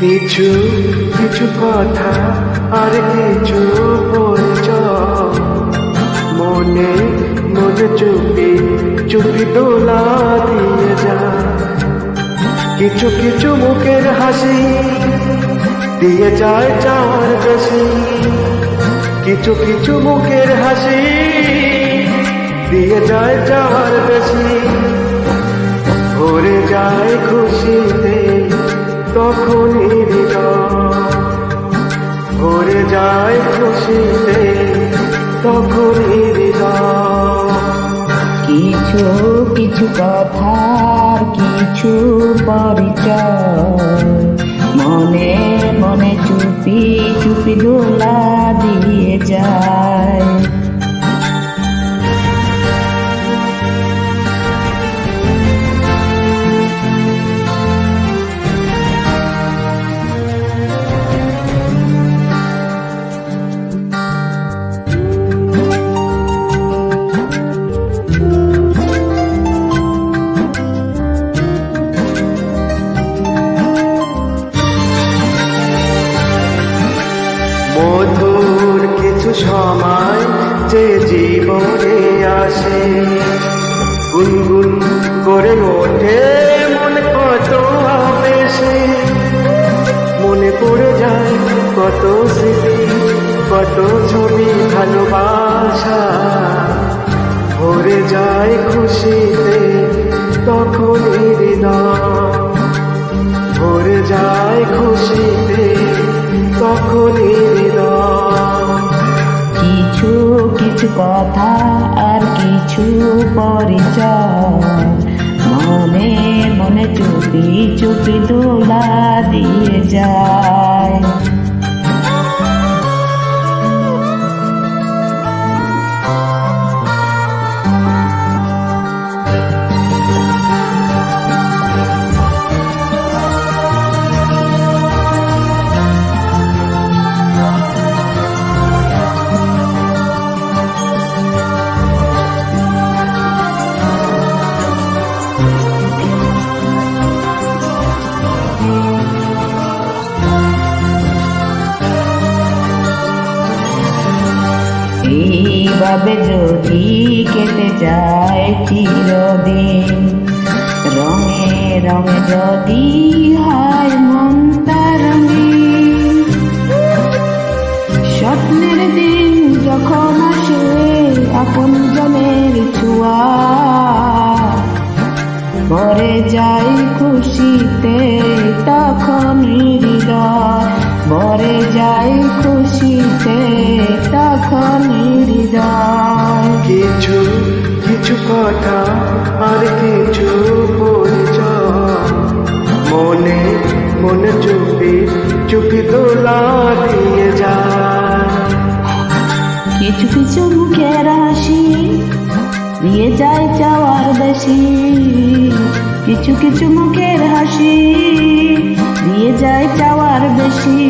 কিছু কিছু কথা আর কিছু পরিচয় মনে মনে চুপি চুপি দোলা দিয়ে যা। কিছু কিছু মুখের হাসি দিয়ে যায় চাওয়ার বেশি। কিছু কিছু মুখের হাসি দিয়ে যায় চাওয়ার বেশি। ভরে যায় খুশিতে তখনই হৃদয়, ভরে যায় খুশিতে তখনই হৃদয়। কিছু কিছু কথার কিছু পরিচয় মনে মনে চুপি চুপি দোলা দিয়ে যায়। মধুর কিছু সময় যে জীবনে আসে, গুনগুন করে ওঠে মনে কত আবেশে। মনে পড়ে যায় কত স্মৃতি কত ছবি ভালোবাসা। ভরে যায় খুশিতে তখনই হৃদয়, ভরে যায় খুশিতে তখনই হৃদয়। কিছু কিছু কথা আর কিছু পরিচয় মনে মনে চুপি চুপি দোলা দিয়ে যায়। এইভাবে যদি কেটে যায় চিরদিন, রঙে রঙে যদি হয় মনটা রঙিন। স্বপ্নের দিন যখন আসে আপন জনের ছোঁয়া, ভরে যায় খুশিতে তখনই হৃদয়, ভরে যায় খুশিতে তখনই হৃদয়। কিছু কিছু কথা আর কিছু পরিচয় মনে মনে চুপি চুপি দোলা দিয়ে যায়। কিছু কিছু মুখের হাসি দিয়ে যায় চাওয়ার বেশি। কিছু কিছু মুখের হাসি দিয়ে যায় চাওয়ার বেশি।